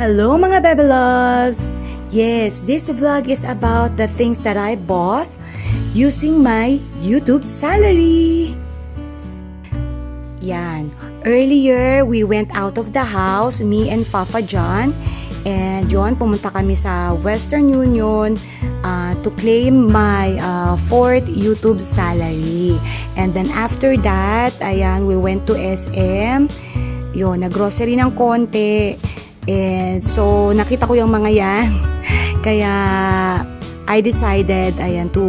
Hello mga Bebe Loves! Yes, this vlog is about the things that I bought using my YouTube salary. Yan. Earlier, we went out of the house, me and Papa John. And yun, pumunta kami sa Western Union to claim my 4th YouTube salary. And then after that, ayan, we went to SM. Yun, nag-grocery ng konti. And so, nakita ko yung mga yan. Kaya, I decided, ayan, to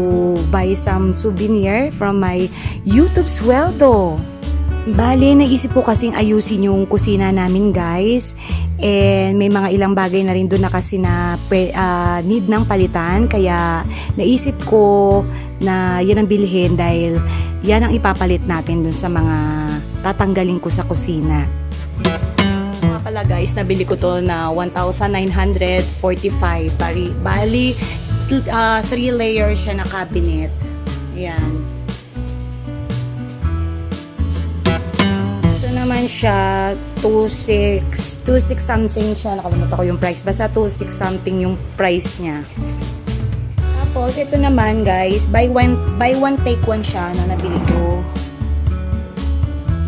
buy some souvenir from my YouTube sweldo. Bale, naisip ko kasing ayusin yung kusina namin, guys. And may mga ilang bagay na rin doon na kasi na need ng palitan. Kaya, naisip ko na yan ang bilhin dahil yan ang ipapalit natin doon sa mga tatanggalin ko sa kusina. Pala guys, nabili ko to na 1,945. Bali, 3 layers siya na cabinet. Ayan. Ito naman siya, 2,600 something siya. Nakalimutan ko yung price. Basta 2,600 something yung price niya. Tapos, ito naman guys, buy one take one siya na nabili ko.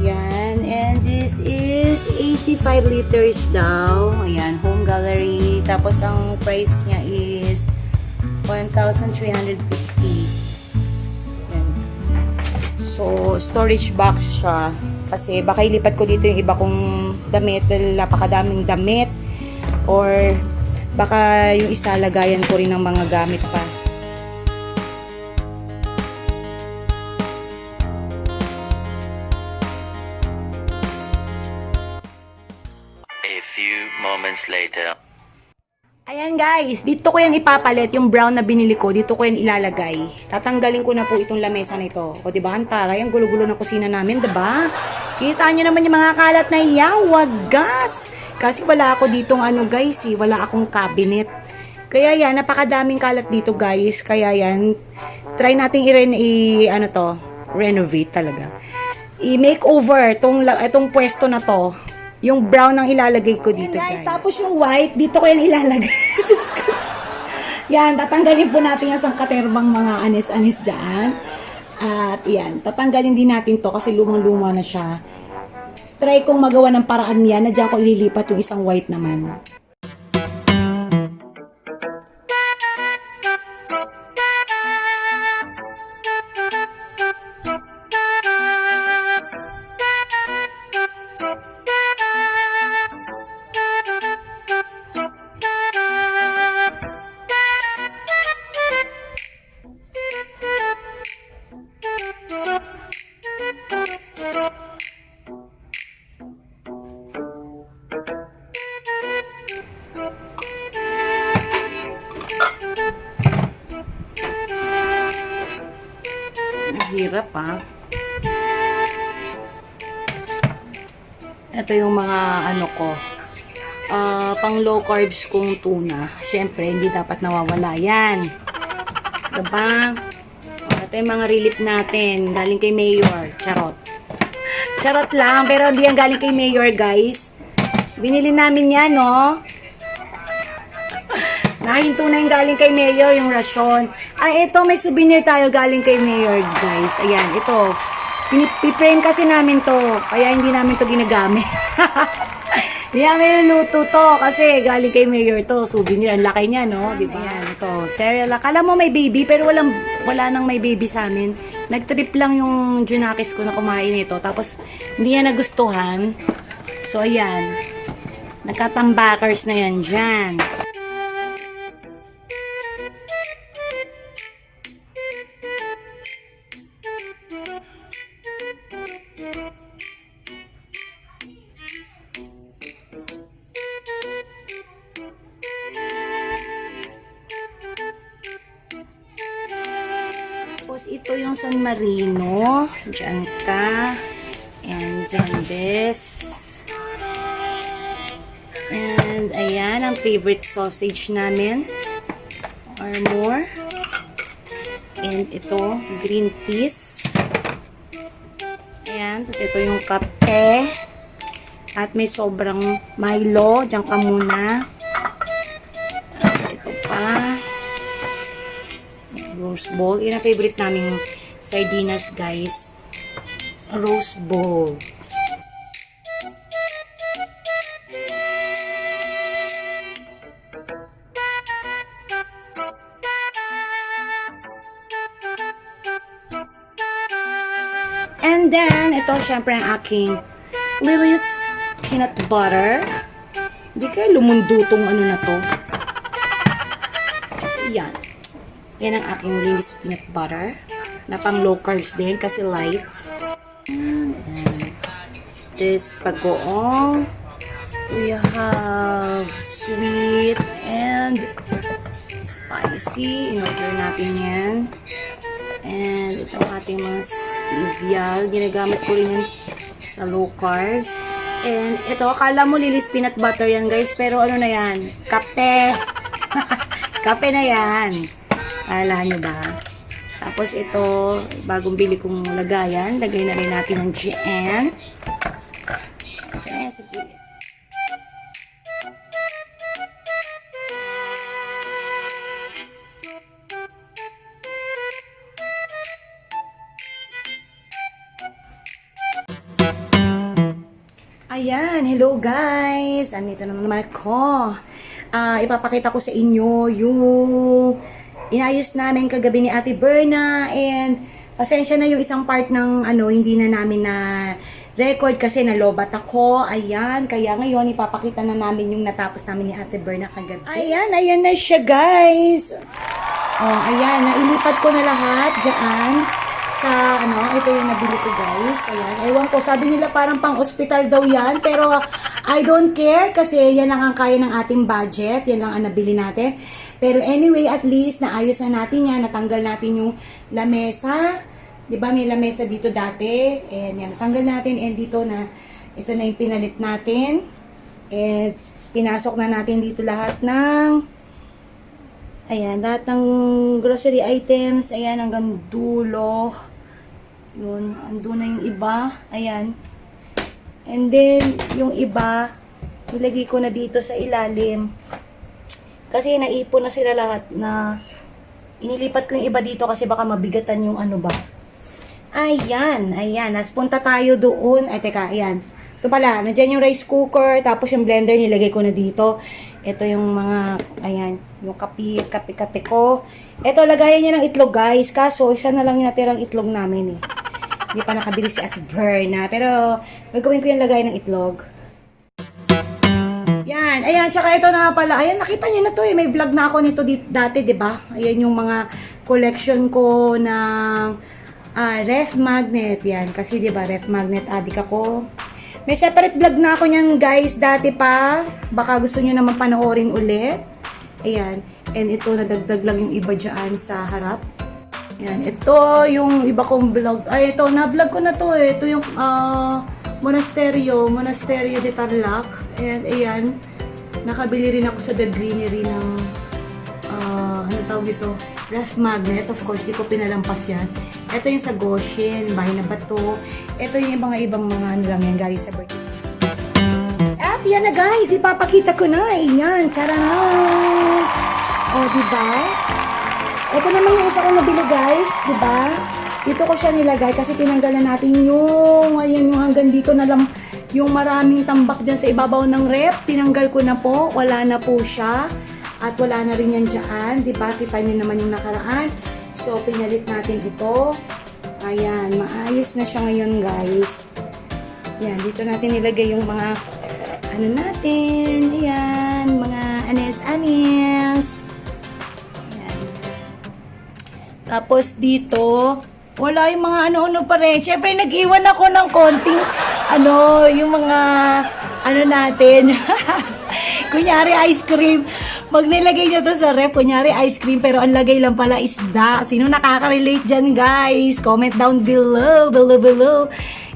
Yan. And this is 85 liters daw. Ayan, home gallery. Tapos, ang price niya is 1,350. Yan. So, storage box siya. Kasi, baka ilipat ko dito yung iba kong damit. Dahil napakadaming damit. Or, baka yung isa lagayan ko rin ng mga gamit pa. A few moments later. Ayan guys, dito ko yan ipapalit, yung brown na binili ko, dito ko yan ilalagay. Tatanggalin ko na po itong lamesa nito. O diba, antara, yung gulo-gulo ng kusina namin, diba? Kita nyo naman yung mga kalat na yan, wagas! Kasi wala ako ditong guys, wala akong cabinet. Kaya yan, napakadaming kalat dito guys. Kaya yan, try natin renovate talaga. I-makeover itong pwesto na to. Yung brown ang ilalagay ko dito, guys. Tapos yung white, dito ko yan ilalagay. Yan, tatanggalin po natin yung sangkaterbang mga anis-anis dyan. At yan, tatanggalin din natin to kasi lumang-luma na siya. Try kong magawa ng paraan yan na dyan ko ililipat yung isang white naman. Hirap Ito yung mga ko pang low carbs kong tuna. Syempre hindi dapat nawawala yan, diba? Ito yung mga relief natin galing kay Mayor. Charot lang, pero hindi yan galing kay Mayor guys. Binili namin yan, no? Nahinto na yung galing kay Mayor, yung rasyon. Ay, ito, may souvenir tayo galing kay Mayor, guys. Ayan, ito. Piprame kasi namin to. Kaya hindi namin to ginagamit. Hindi namin luto to. Kasi galing kay Mayor to. Souvenir, ang laki niya, no? Diba? Ayan, ito. Cereal. Akala mo may baby, pero wala nang may baby sa amin. Nag-trip lang yung Junakis ko na kumain ito. Tapos, hindi niya nagustuhan. So, ayan. Nagkatambakers na yan dyan. Tapos ito yung San Marino. Diyan ka. And then this. And ayan, ang favorite sausage namin. Or more. And ito, green peas. Ayan, tapos ito yung kape. At may sobrang Milo. Diyan ka muna. roast ball. Yan ang favorite naming sardinas, guys. Roast ball. And then, ito syempre ang aking Lily's peanut butter. Hindi kayo lumundo tong ano na to. Yan. Yan ang aking Lily's peanut butter. Na pang low carbs din kasi light. And this paggoong. We have sweet and spicy. In-order natin yan. And ito ang ating mga stevia. Ginagamit ko rin yan sa low carbs. And ito, akala mo Lily's peanut butter yan, guys. Pero ano na yan? Kape. Kape na yan. Akala nyo ba? Tapos ito, bagong bili kong lagayan. Lagay na rin natin ng GN. Okay, sa gilid. Ayan, hello guys! Andito na naman ako. Ipapakita ko sa inyo yung inayos namin kagabi ni Ate Berna, and pasensya na yung isang part ng hindi na namin na record kasi nalobat ako. Ayan, kaya ngayon ipapakita na namin yung natapos namin ni Ate Berna kagabi. Ayan na siya guys! Oh, ayan, nailipat ko na lahat dyan. Sa ito yung nabili ko guys. Ayan, ewan ko, sabi nila parang pang hospital daw yan, pero I don't care kasi yan lang ang kaya ng ating budget, yan lang ang nabili natin. Pero anyway, at least naayos na natin yan, natanggal natin yung lamesa. 'Di ba may lamesa dito dati? And yan, natanggal natin, and dito na ito na yung pinalit natin. And pinasok na natin dito lahat ng lahat ng grocery items. Ayan, hanggang dulo. Yun, andun na yung iba. Ayan. And then, yung iba, nilagay ko na dito sa ilalim. Kasi naipon na sila lahat na inilipat ko yung iba dito kasi baka mabigatan yung ba. Ayan. Nas punta tayo doon. Ay, teka, ayan. Ito pala, nandiyan yung rice cooker, tapos yung blender nilagay ko na dito. Ito yung mga, ayan, yung kape ko. Ito, lagayan niya ng itlog, guys. Kaso, isa na lang yung natirang itlog namin, eh. Hindi pa nakabili si Ate Berna. Pero, gagawin ko yung lagay ng itlog. Yan, ayan, tsaka ito na pala. Ayan, nakita niyo na to, eh. May vlog na ako nito dati, diba? Ayan yung mga collection ko ng ref magnet. Yan, kasi diba, ref magnet addict ako. May separate vlog na ako niyan guys, dati pa. Baka gusto niyo naman panoorin ulit. Ayan. And ito, nadagdag lang yung iba dyan sa harap. Ayan. Ito yung iba kong vlog. Ay, ito, na-vlog ko na to eh. Ito yung Monasterio de Tarlac. And ayan, nakabili rin ako sa The Greenery ng ano tawag ito? Ref magnet. Of course, di ko pinalampas yan. Ito yung sa Goshen, bahay na bato. Ito yung ibang mga lang yan, galing sa birthday. At yan na guys, ipapakita ko na. Ayan, taranan! O, diba? Ito naman yung isa kong nabili guys, diba? Dito ko siya nilagay kasi tinanggalan natin yung, ayan yung hanggang dito na lang, yung maraming tambak dyan sa ibabaw ng rep. Tinanggal ko na po, wala na po siya. At wala na rin yan dyan, diba? Kita nyo naman yung nakaraan. So, pinalit natin ito. Ayan, maayos na siya ngayon, guys. Ayan, dito natin nilagay yung mga, natin. Ayan, mga anis-anis. Ayan. Tapos dito, wala yung mga ano-ano pa rin. Siyempre, nag-iwan ako ng konting, yung mga, natin. Kunyari, ice cream. Pag nilagay nyo to sa rep, kunyari ice cream, pero ang lagay lang pala isda. Sino nakaka-relate dyan, guys? Comment down below.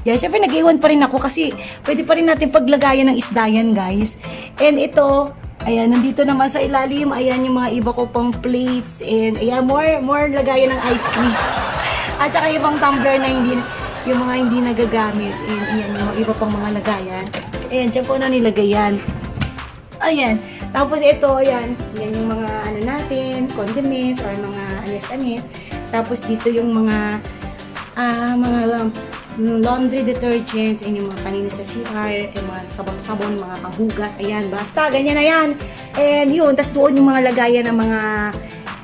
Yan, syempre nag-iwan pa rin ako kasi pwede pa rin natin paglagayan ng isda yan, guys. And ito, ayan, nandito naman sa ilalim, ayan yung mga iba ko pang plates. And ayan, more lagayan ng ice cream. At saka ibang tumbler na yung mga hindi nagagamit. And ayan, yung mga iba pang mga lagayan. Ayan, dyan ko na nilagay yan. Ayan. Tapos ito, ayan yung mga natin, condiments or mga anis-anis. Tapos dito yung mga laundry detergents, and yung mga paninis sa CR, yung mga sabon-sabon, mga panghugas, ayan, basta, ganyan na yan. And yun, tas doon yung mga lagayan ng mga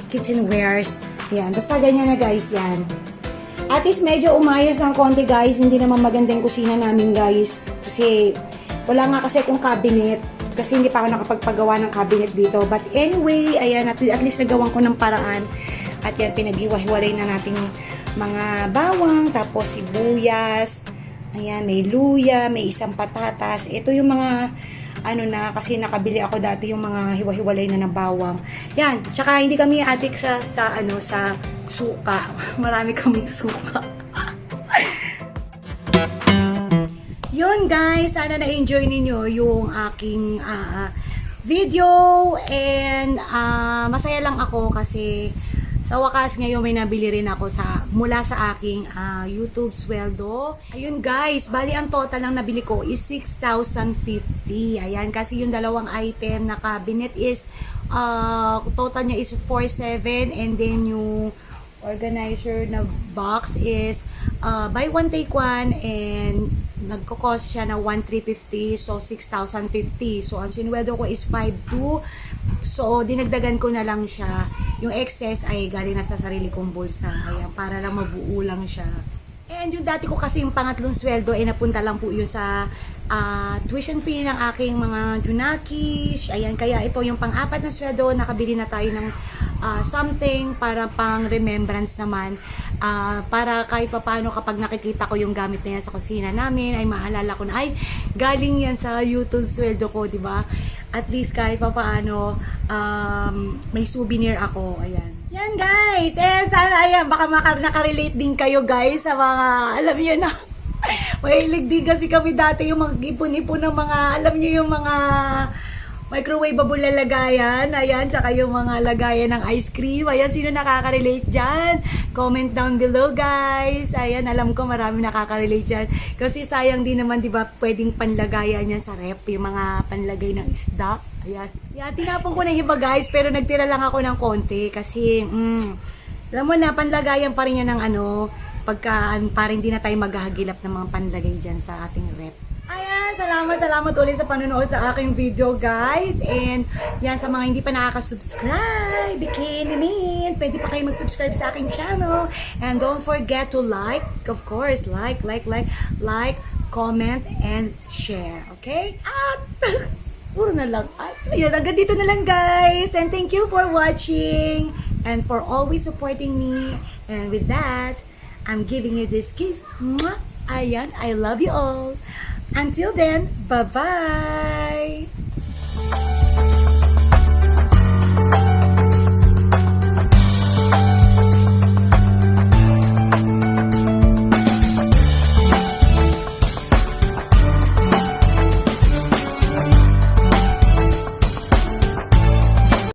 kitchenwares, yan, basta ganyan na guys, yan. At least medyo umayos ng konti guys, hindi naman maganda yung kusina namin guys, kasi wala nga kasi akong cabinet, kasi hindi pa ako nakapagpagawa ng cabinet dito. But anyway, ayan, at least nagawan ko ng paraan. At yan, pinaghiwa-hiwalay na natin mga bawang, tapos sibuyas, ayan, may luya, may isang patatas. Ito yung mga, kasi nakabili ako dati yung mga hiwa-hiwalay na ng bawang. Yan, tsaka hindi kami adik sa suka. Marami kaming suka. Yun guys, sana na-enjoy ninyo yung aking video, and masaya lang ako kasi sa wakas ngayon may nabili rin ako mula sa aking YouTube sweldo. Ayun guys, bali ang total lang nabili ko is 6,050. Ayan, kasi yung dalawang item na cabinet is total niya is 4,700, and then yung organizer na box is buy one take one, and nagko-cost siya na 1,350, so 6,050. So ang sinweldo ko is 5,200. So dinagdagan ko na lang siya. Yung excess ay galing na sa sarili kong bulsa. Ayan, para lang mabuo lang siya. And yung dati ko kasi yung pangatlong sweldo ay napunta lang po yun sa tuition fee ng aking mga junakis. Ayan, kaya ito yung pang-apat na sweldo, nakabili na tayo ng something para pang remembrance naman. Para kahit papaano kapag nakikita ko yung gamit na yan sa kusina namin, ay maalala ko na, ay, galing yan sa YouTube sweldo ko, di ba? At least kahit papaano, may souvenir ako. Ayan. Yan guys! And sana, ayan, baka nakarelate din kayo guys sa mga, alam niyo na, mahilig din kasi kami dati yung mag-ipon-ipon ng mga, alam niyo yung mga microwavable na lagayan, ayan, tsaka yung mga lagayan ng ice cream. Ayan, sino nakaka-relate dyan? Comment down below guys. Ayan, alam ko marami nakaka-relate dyan. Kasi sayang din naman, di ba, pwedeng panlagayan yan sa rep, yung mga panlagay ng isda. Ayan. Yan, tinapon ko na yung iba guys, pero nagtira lang ako ng konti kasi, alam mo na, panlagayan pa rin yan ng parang hindi na tayo maghahagilap ng mga panlagay dyan sa ating rep. Ayan, salamat ulit sa panonood sa aking video guys. And yan, sa mga hindi pa nakaka-subscribe, bikini, pwede pa kayo mag-subscribe sa aking channel. And don't forget to like, of course, like, comment, and share. Okay? At puro na lang. Ayun, hanggang dito na lang guys. And thank you for watching and for always supporting me. And with that, I'm giving you this kiss. Mwah! Ayan, I love you all. Until then, bye-bye!